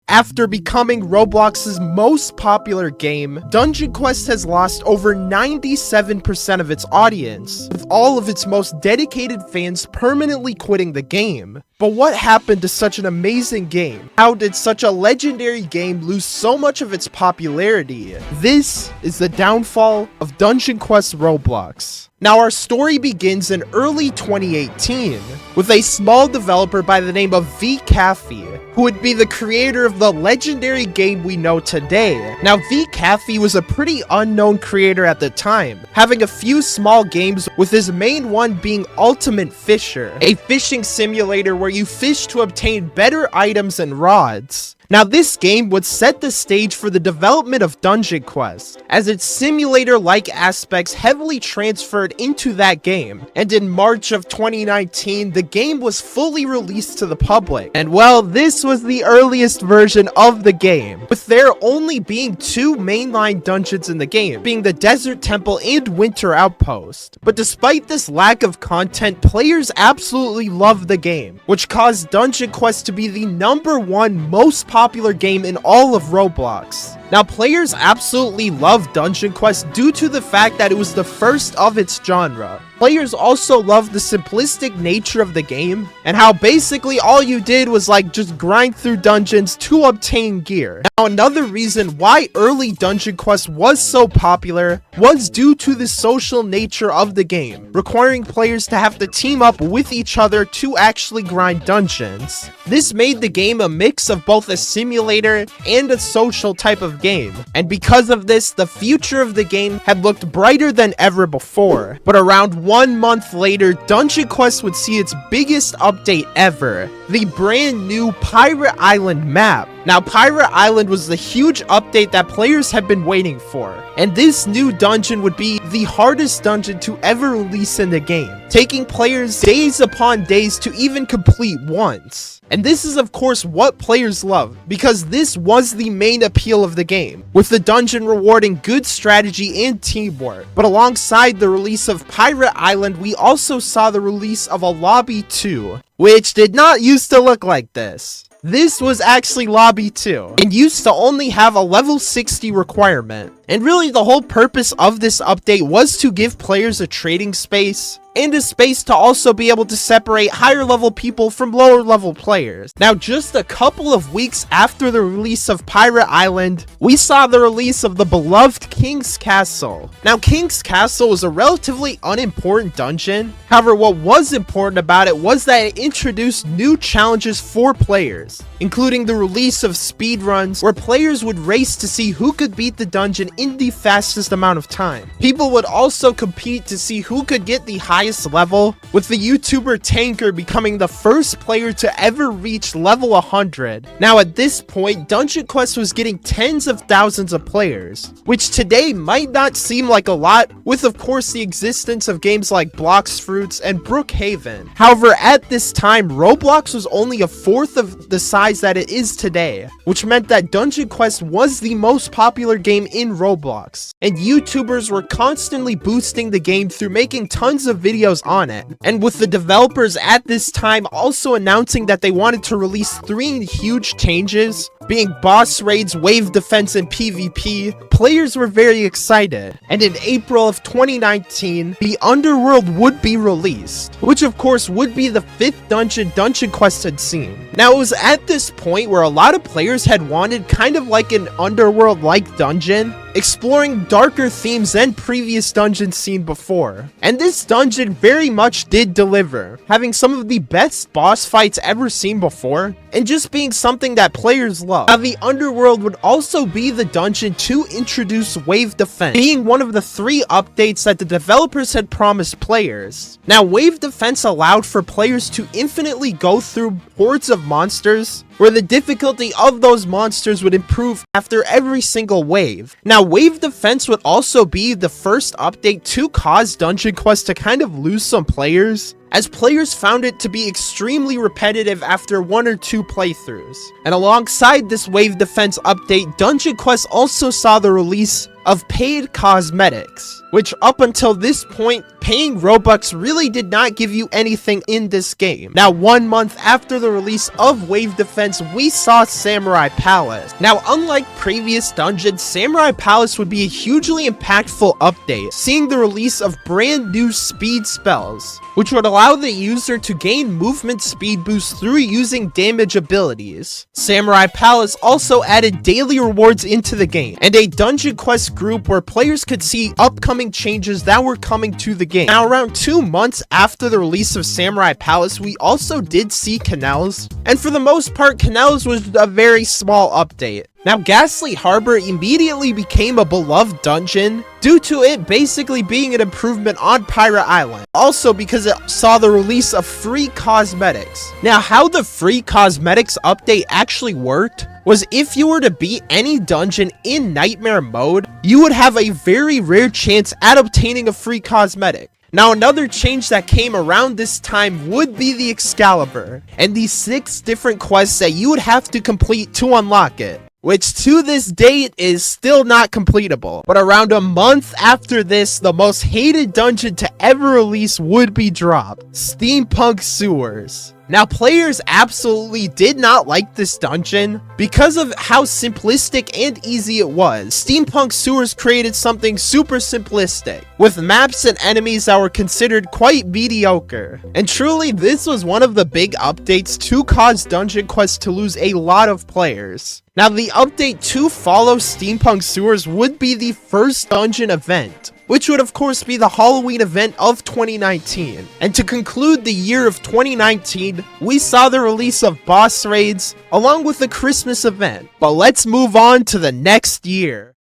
After becoming Roblox's most popular game, Dungeon Quest has lost over 97% of its audience, with all of its most dedicated fans permanently quitting the game. But what happened to such an amazing game? How did such a legendary game lose so much of its popularity? This is the downfall of Dungeon Quest Roblox. Now, our story begins in early 2018 with a small developer by the name of vCafe, who would be the creator of the legendary game we know today. Now, vCafe was a pretty unknown creator at the time, having a few small games, with his main one being Ultimate Fisher, a fishing simulator where you fish to obtain better items and rods. Now, this game would set the stage for the development of Dungeon Quest, as its simulator-like aspects heavily transferred into that game, and in March of 2019, the game was fully released to the public. And well, this was the earliest version of the game, with there only being two mainline dungeons in the game, being the Desert Temple and Winter Outpost. But despite this lack of content, players absolutely loved the game, which caused Dungeon Quest to be the #1 most popular game in all of Roblox. Now, players absolutely loved Dungeon Quest due to the fact that it was the first of its genre. Players also loved the simplistic nature of the game, and how basically all you did was just grind through dungeons to obtain gear. Now, another reason why early Dungeon Quest was so popular was due to the social nature of the game, requiring players to have to team up with each other to actually grind dungeons. This made the game a mix of both a simulator and a social type of game, and because of this, the future of the game had looked brighter than ever before. But around 1 month later, Dungeon Quest would see its biggest update ever, the brand new Pirate Island map. Now, Pirate Island was the huge update that players had been waiting for, and this new dungeon would be the hardest dungeon to ever release in the game, taking players days upon days to even complete once. And this is of course what players love, because this was the main appeal of the game, with the dungeon rewarding good strategy and teamwork. But alongside the release of Pirate Island, we also saw the release of a Lobby 2, which did not used to look like this. This was actually Lobby 2, and used to only have a level 60 requirement. And really the whole purpose of this update was to give players a trading space, and a space to also be able to separate higher level people from lower level players. Now, just a couple of weeks after the release of Pirate Island, we saw the release of the beloved King's Castle. Now, King's Castle was a relatively unimportant dungeon. However, what was important about it was that it introduced new challenges for players, including the release of speedruns, where players would race to see who could beat the dungeon in the fastest amount of time. People would also compete to see who could get the highest level, with the YouTuber Tanker becoming the first player to ever reach level 100. Now, at this point, Dungeon Quest was getting tens of thousands of players, which today might not seem like a lot, with of course the existence of games like Blox Fruits and Brookhaven. However, at this time, Roblox was only a fourth of the size that it is today, which meant that Dungeon Quest was the most popular game in Roblox, and YouTubers were constantly boosting the game through making tons of videos on it. And with the developers at this time also announcing that they wanted to release 3 huge changes, being boss raids, wave defense, and PvP, players were very excited. And in April of 2019, the Underworld would be released, which of course would be the 5th dungeon Dungeon Quest had seen. Now, it was at this point where a lot of players had wanted kind of like an Underworld-like dungeon, exploring darker themes than previous dungeons seen before. And this dungeon very much did deliver, having some of the best boss fights ever seen before, and just being something that players love. Now, the Underworld would also be the dungeon to introduce Wave Defense, being one of the 3 updates that the developers had promised players. Now, Wave Defense allowed for players to infinitely go through hordes of monsters, where the difficulty of those monsters would improve after every single wave. Now, Wave Defense would also be the first update to cause Dungeon Quest to kind of lose some players, as players found it to be extremely repetitive after 1 or 2 playthroughs. And alongside this Wave Defense update, Dungeon Quest also saw the release of paid cosmetics, which up until this point, paying Robux really did not give you anything in this game. Now, 1 month after the release of Wave Defense, we saw Samurai Palace. Now, unlike previous dungeons, Samurai Palace would be a hugely impactful update, seeing the release of brand new speed spells, which would allow the user to gain movement speed boost through using damage abilities. Samurai Palace also added daily rewards into the game, and a Dungeon Quest group where players could see upcoming changes that were coming to the game. Now, around 2 months after the release of Samurai Palace, we also did see Canals, and for the most part, Canals was a very small update. Now, Ghastly Harbor immediately became a beloved dungeon due to it basically being an improvement on Pirate Island. Also because it saw the release of free cosmetics. Now, how the free cosmetics update actually worked was if you were to beat any dungeon in Nightmare mode, you would have a very rare chance at obtaining a free cosmetic. Now, another change that came around this time would be the Excalibur, and the 6 different quests that you would have to complete to unlock it, which to this date is still not completable. But around a month after this, the most hated dungeon to ever release would be dropped: Steampunk Sewers. Now, players absolutely did not like this dungeon because of how simplistic and easy it was. Steampunk Sewers created something super simplistic, with maps and enemies that were considered quite mediocre. And truly, this was one of the big updates to cause Dungeon Quest to lose a lot of players. Now, the update to follow Steampunk Sewers would be the first dungeon event, which would of course be the Halloween event of 2019. And to conclude the year of 2019, we saw the release of boss raids along with the Christmas event. But let's move on to the next year.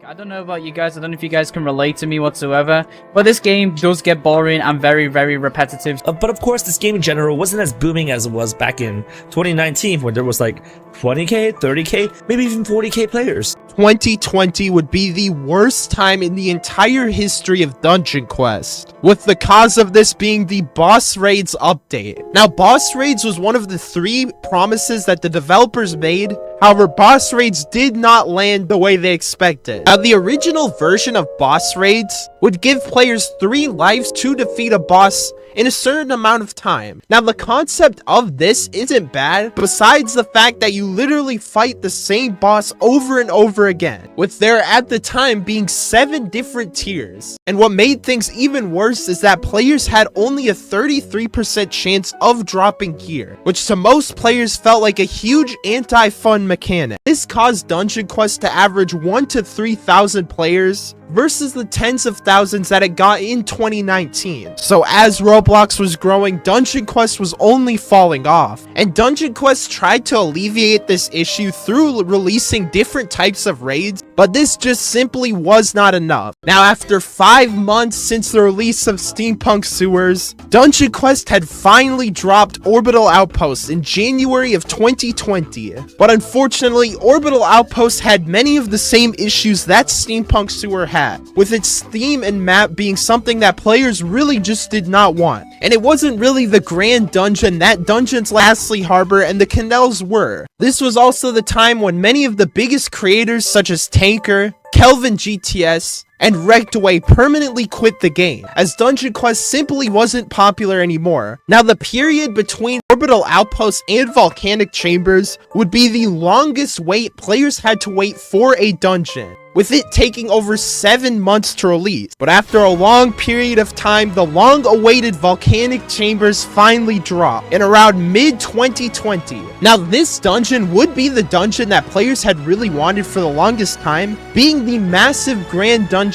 I don't know about you guys, I don't know if you guys can relate to me whatsoever, but this game does get boring and very, very repetitive. But of course, this game in general wasn't as booming as it was back in 2019 when there was like 20k, 30k, maybe even 40k players. 2020 would be the worst time in the entire history of Dungeon Quest, with the cause of this being the Boss Raids update. Now, Boss Raids was one of the 3 promises that the developers made. However, Boss Raids did not land the way they expected. Now, the original version of Boss Raids would give players 3 lives to defeat a boss in a certain amount of time. Now, the concept of this isn't bad, besides the fact that you literally fight the same boss over and over again, with there at the time being 7 different tiers. And what made things even worse is that players had only a 33% chance of dropping gear, which to most players felt like a huge anti-fun mechanic. This caused Dungeon Quest to average 1,000 to 3,000 players versus the tens of thousands that it got in 2019. So as Roblox was growing, Dungeon Quest was only falling off. And Dungeon Quest tried to alleviate this issue through releasing different types of raids, but this just simply was not enough. Now, after 5 months since the release of Steampunk Sewers, Dungeon Quest had finally dropped Orbital Outpost in January of 2020. But unfortunately, Orbital Outpost had many of the same issues that Steampunk Sewer had, with its theme and map being something that players really just did not want. And it wasn't really the grand dungeon that dungeons like Ghastly Harbor and the Canals were. This was also the time when many of the biggest creators such as Tanker, Kelvin GTS, and Wreckedaway permanently quit the game, as Dungeon Quest simply wasn't popular anymore. Now, the period between Orbital Outpost and Volcanic Chambers would be the longest wait players had to wait for a dungeon, with it taking over 7 months to release. But after a long period of time, the long-awaited Volcanic Chambers finally dropped in around mid-2020. Now, this dungeon would be the dungeon that players had really wanted for the longest time, being the massive grand dungeon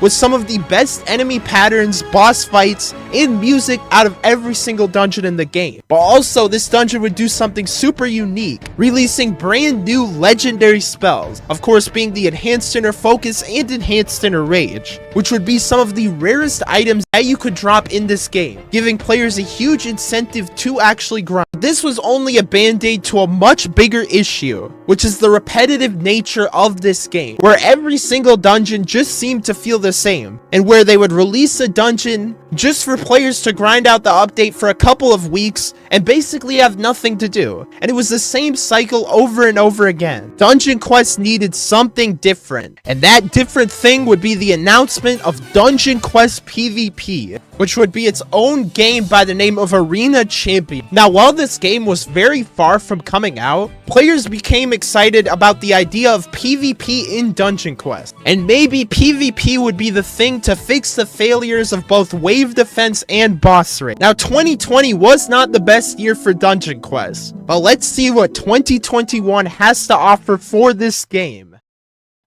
with some of the best enemy patterns, boss fights, and music out of every single dungeon in the game. But also, this dungeon would do something super unique, releasing brand new legendary spells, of course being the Enhanced Inner Focus and Enhanced Inner Rage, which would be some of the rarest items that you could drop in this game, giving players a huge incentive to actually grind. This was only a band-aid to a much bigger issue, which is the repetitive nature of this game, where every single dungeon just seemed to feel the same, and where they would release a dungeon just for players to grind out the update for a couple of weeks and basically have nothing to do. And it was the same cycle over and over again. Dungeon Quest needed something different, and that different thing would be the announcement of Dungeon Quest PvP, which would be its own game by the name of Arena Champion. Now, while this game was very far from coming out, players became excited about the idea of PvP in Dungeon Quest, and maybe PvP would be the thing to fix the failures of both wave defense and boss raid. Now, 2020 was not the best year for Dungeon Quest, but let's see what 2021 has to offer for this game.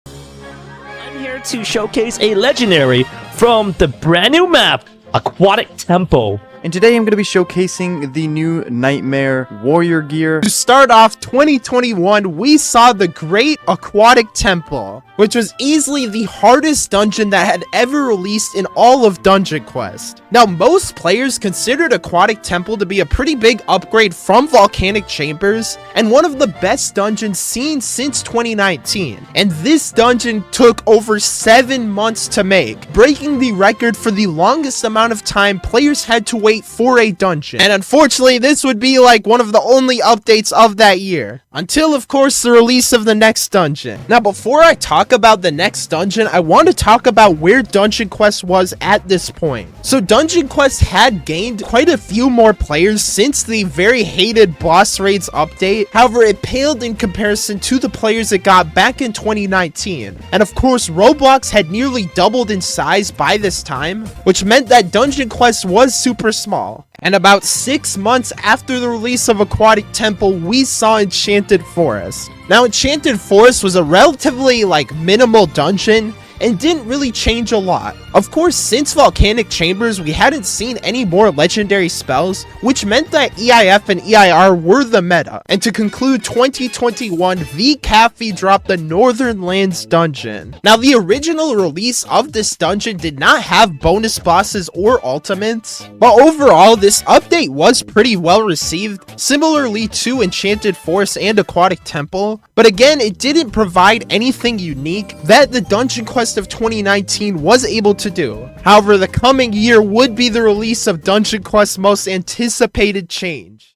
I'm here to showcase a legendary from the brand new map, Aquatic Temple. And today I'm going to be showcasing the new Nightmare Warrior gear. To start off 2021, we saw the Great Aquatic Temple, which was easily the hardest dungeon that had ever released in all of Dungeon Quest. Now, most players considered Aquatic Temple to be a pretty big upgrade from Volcanic Chambers, and one of the best dungeons seen since 2019. And this dungeon took over 7 months to make, breaking the record for the longest amount of time players had to wait for a dungeon. And unfortunately, this would be like one of the only updates of that year, until of course the release of the next dungeon. Now, before I talk about the next dungeon, I want to talk about where Dungeon Quest was at this point. So Dungeon Quest had gained quite a few more players since the very hated boss raids update. However, it paled in comparison to the players it got back in 2019. And of course, Roblox had nearly doubled in size by this time, which meant that Dungeon Quest was super small. And about 6 months after the release of Aquatic Temple, we saw Enchanted Forest. Now, Enchanted Forest was a relatively minimal dungeon and didn't really change a lot. Of course, since Volcanic Chambers, we hadn't seen any more legendary spells, which meant that EIF and EIR were the meta. And to conclude 2021, VCafe dropped the Northern Lands dungeon. Now, the original release of this dungeon did not have bonus bosses or ultimates, but overall, this update was pretty well received, similarly to Enchanted Forest and Aquatic Temple. But again, it didn't provide anything unique that the Dungeon Quest of 2019 was able to do. However, the coming year would be the release of Dungeon Quest's most anticipated change.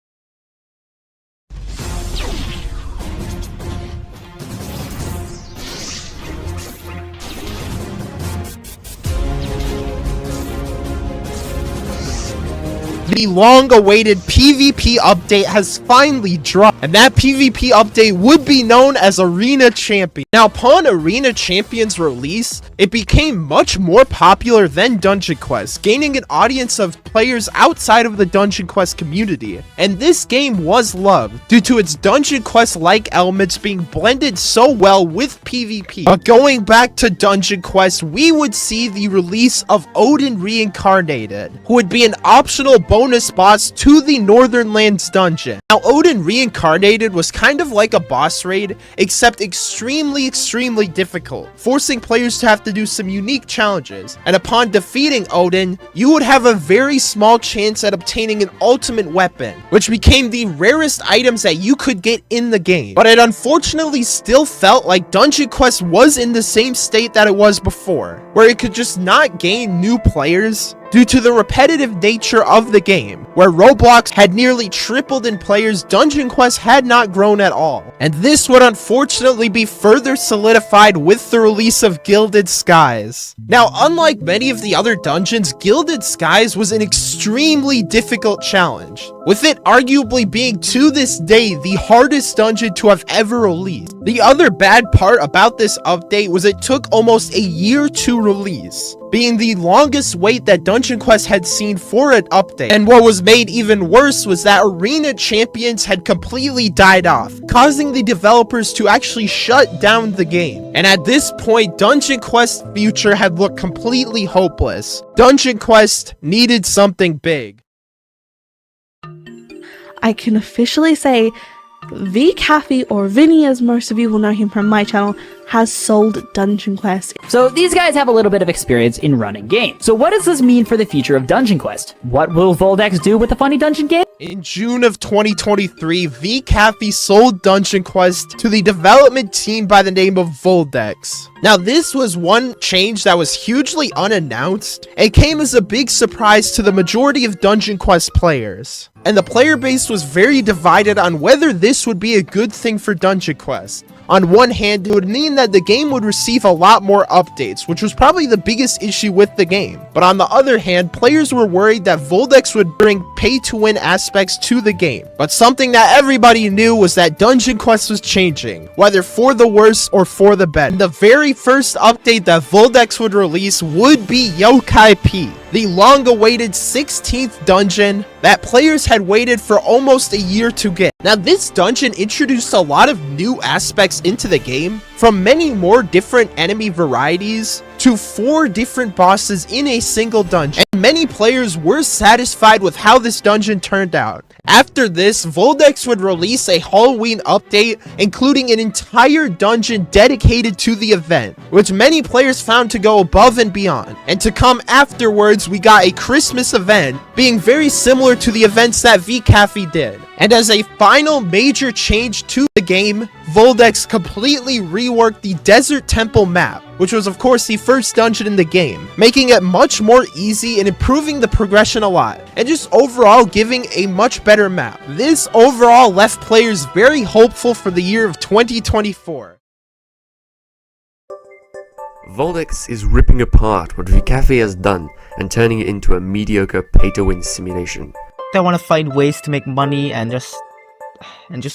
The long-awaited PvP update has finally dropped, and that PvP update would be known as Arena Champion. Now, upon Arena Champion's release, it became much more popular than Dungeon Quest, gaining an audience of players outside of the Dungeon Quest community. And this game was loved due to its Dungeon Quest-like elements being blended so well with PvP. But going back to Dungeon Quest, we would see the release of Odin Reincarnated, who would be an optional bonus boss to the Northern Lands dungeon. Now, Odin Reincarnated was kind of like a boss raid, except extremely difficult, forcing players to have to do some unique challenges. And upon defeating Odin, you would have a very small chance at obtaining an ultimate weapon, which became the rarest items that you could get in the game. But it unfortunately still felt like Dungeon Quest was in the same state that it was before, where it could just not gain new players due to the repetitive nature of the game. Where Roblox had nearly tripled in players, Dungeon Quest had not grown at all. And this would unfortunately be further solidified with the release of Gilded Skies. Now, unlike many of the other dungeons, Gilded Skies was an extremely difficult challenge, with it arguably being to this day the hardest dungeon to have ever released. The other bad part about this update was it took almost a year to release, being the longest wait that Dungeon Quest had seen for an update. And what was made even worse was that Arena Champions had completely died off, causing the developers to actually shut down the game. And at this point, Dungeon Quest's future had looked completely hopeless. Dungeon Quest needed something big. I can officially say VCafe, or Vinny as most of you will know him from my channel, has sold Dungeon Quest. So these guys have a little bit of experience in running games. So what does this mean for the future of Dungeon Quest? What will Voldex do with the funny dungeon game? In June of 2023, VCafe sold Dungeon Quest to the development team by the name of Voldex. Now, this was one change that was hugely unannounced and came as a big surprise to the majority of Dungeon Quest players. And the player base was very divided on whether this would be a good thing for Dungeon Quest. On one hand, it would mean that the game would receive a lot more updates, which was probably the biggest issue with the game. But on the other hand, players were worried that Voldex would bring pay-to-win aspects to the game. But something that everybody knew was that Dungeon Quest was changing, whether for the worse or for the better. And the very first update that Voldex would release would be Yokai P, the long-awaited 16th dungeon that players had waited for almost a year to get. Now, this dungeon introduced a lot of new aspects into the game, from many more different enemy varieties to 4 different bosses in a single dungeon, and many players were satisfied with how this dungeon turned out. After this, Voldex would release a Halloween update, including an entire dungeon dedicated to the event, which many players found to go above and beyond. And to come afterwards, we got a Christmas event, being very similar to the events that VCafe did. And as a final major change to the game, Voldex completely reworked the Desert Temple map, which was of course the first dungeon in the game, making it much more easy and improving the progression a lot, and just overall giving a much better map. This overall left players very hopeful for the year of 2024. Voldex is ripping apart what VCafe has done and turning it into a mediocre pay-to-win simulation. They want to find ways to make money and just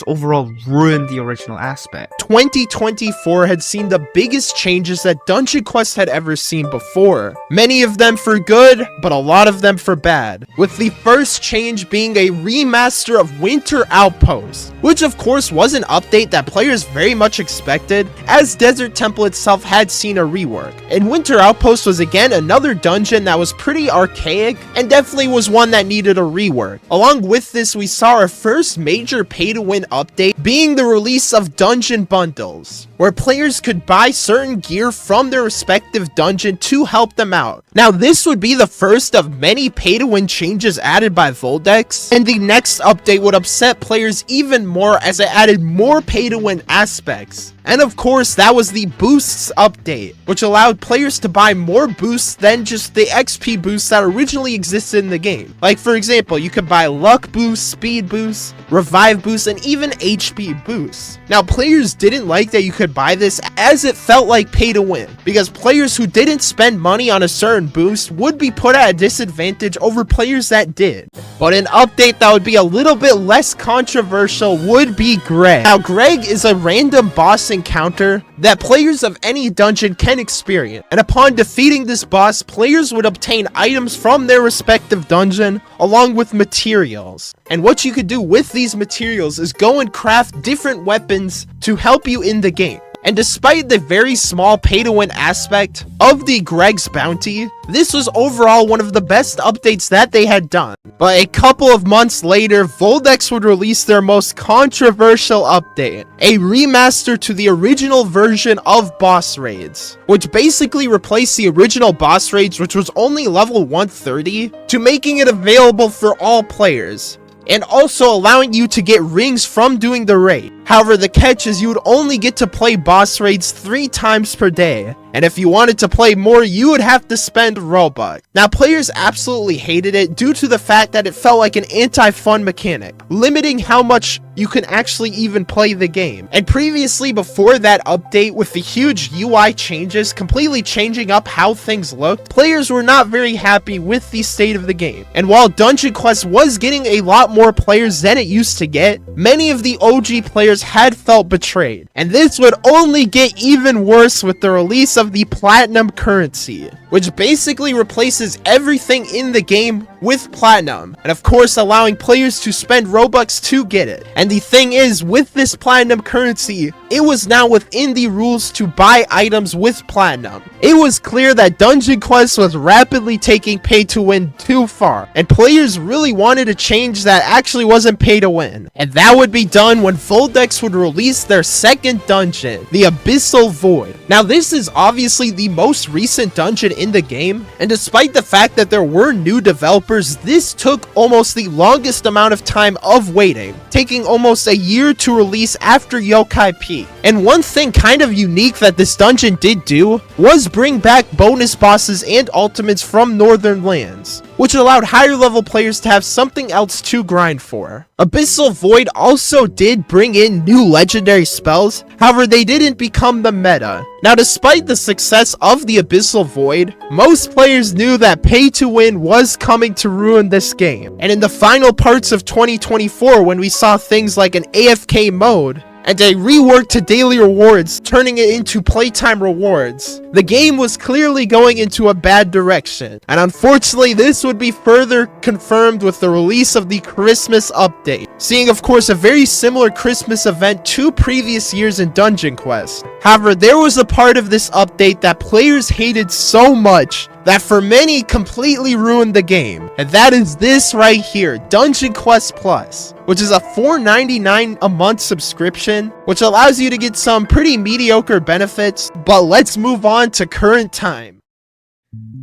overall ruin the original aspect. 2024 had seen the biggest changes that Dungeon Quest had ever seen before. Many of them for good, but a lot of them for bad. With the first change being a remaster of Winter Outpost, which of course was an update that players very much expected, as Desert Temple itself had seen a rework. And Winter Outpost was again another dungeon that was pretty archaic, and definitely was one that needed a rework. Along with this, we saw our first major pay-to-win update being the release of dungeon bundles, where players could buy certain gear from their respective dungeon to help them out. Now, this would be the first of many pay-to-win changes added by Voldex, and the next update would upset players even more as it added more pay-to-win aspects. And of course, that was the boosts update, which allowed players to buy more boosts than just the XP boosts that originally existed in the game. Like, for example, you could buy luck boosts, speed boosts, revive boosts, and even HP boosts. Now, players didn't like that you could buy this, as it felt like pay to win, because players who didn't spend money on a certain boost would be put at a disadvantage over players that did. But an update that would be a little bit less controversial would be Greg. Now, Greg is a random boss encounter that players of any dungeon can experience, and upon defeating this boss, players would obtain items from their respective dungeon along with materials. And what you could do with these materials is go and craft different weapons to help you in the game. And despite the very small pay-to-win aspect of the Greg's Bounty, this was overall one of the best updates that they had done. But a couple of months later, Voldex would release their most controversial update, a remaster to the original version of boss raids, which basically replaced the original boss raids, which was only level 130, to making it available for all players, and also allowing you to get rings from doing the raid. However, the catch is you would only get to play boss raids 3 times per day, and if you wanted to play more, you would have to spend ROBUX. Now, players absolutely hated it due to the fact that it felt like an anti-fun mechanic, limiting how much you can actually even play the game. And previously, before that update, with the huge UI changes completely changing up how things looked, players were not very happy with the state of the game. And while Dungeon Quest was getting a lot more players than it used to get, many of the OG players had felt betrayed. And this would only get even worse with the release of the Platinum currency, which basically replaces everything in the game with Platinum, and of course allowing players to spend Robux to get it. And the thing is, with this Platinum currency, it was now within the rules to buy items with Platinum. it was clear that Dungeon Quest was rapidly taking pay to win too far, and players really wanted a change that actually wasn't pay to win. And that would be done when Voldex would release their second dungeon, the Abyssal Void. Now this is obviously the most recent dungeon in the game, and despite the fact that there were new developers, this took almost the longest amount of time of waiting, taking almost a year to release after Yokai Peak. And one thing kind of unique that this dungeon did do was bring back bonus bosses and ultimates from Northern Lands, which allowed higher level players to have something else to grind for. Abyssal Void also did bring in new legendary spells, however they didn't become the meta. Now despite the success of the Abyssal Void, most players knew that pay to win was coming to ruin this game. And in the final parts of 2024, when we saw things like an AFK mode, and a rework to daily rewards, turning it into playtime rewards, the game was clearly going into a bad direction. And unfortunately, this would be further confirmed with the release of the Christmas update, seeing of course a very similar Christmas event to previous years in Dungeon Quest. However, there was a part of this update that players hated so much that for many completely ruined the game, and that is this right here, Dungeon Quest Plus, which is a $4.99 a month subscription, which allows you to get some pretty mediocre benefits. But let's move on to current time.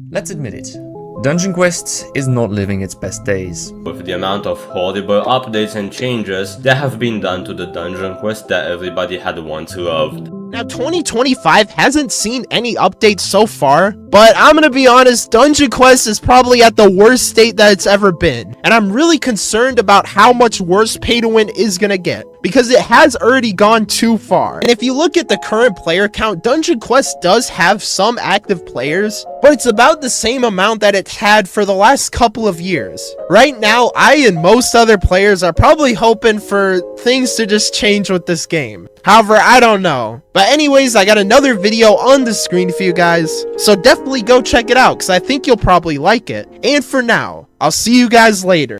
Let's admit it, Dungeon Quest is not living its best days. With the amount of horrible updates and changes that have been done to the Dungeon Quest that everybody had once loved. Now 2025 hasn't seen any updates so far, but I'm gonna be honest, Dungeon Quest is probably at the worst state that it's ever been. And I'm really concerned about how much worse pay to win is gonna get, because it has already gone too far. And if you look at the current player count, Dungeon Quest does have some active players, but it's about the same amount that it's had for the last couple of years. Right now, I and most other players are probably hoping for things to just change with this game. However, I don't know. But anyways, I got another video on the screen for you guys, so definitely go check it out, because I think you'll probably like it. And for now, I'll see you guys later.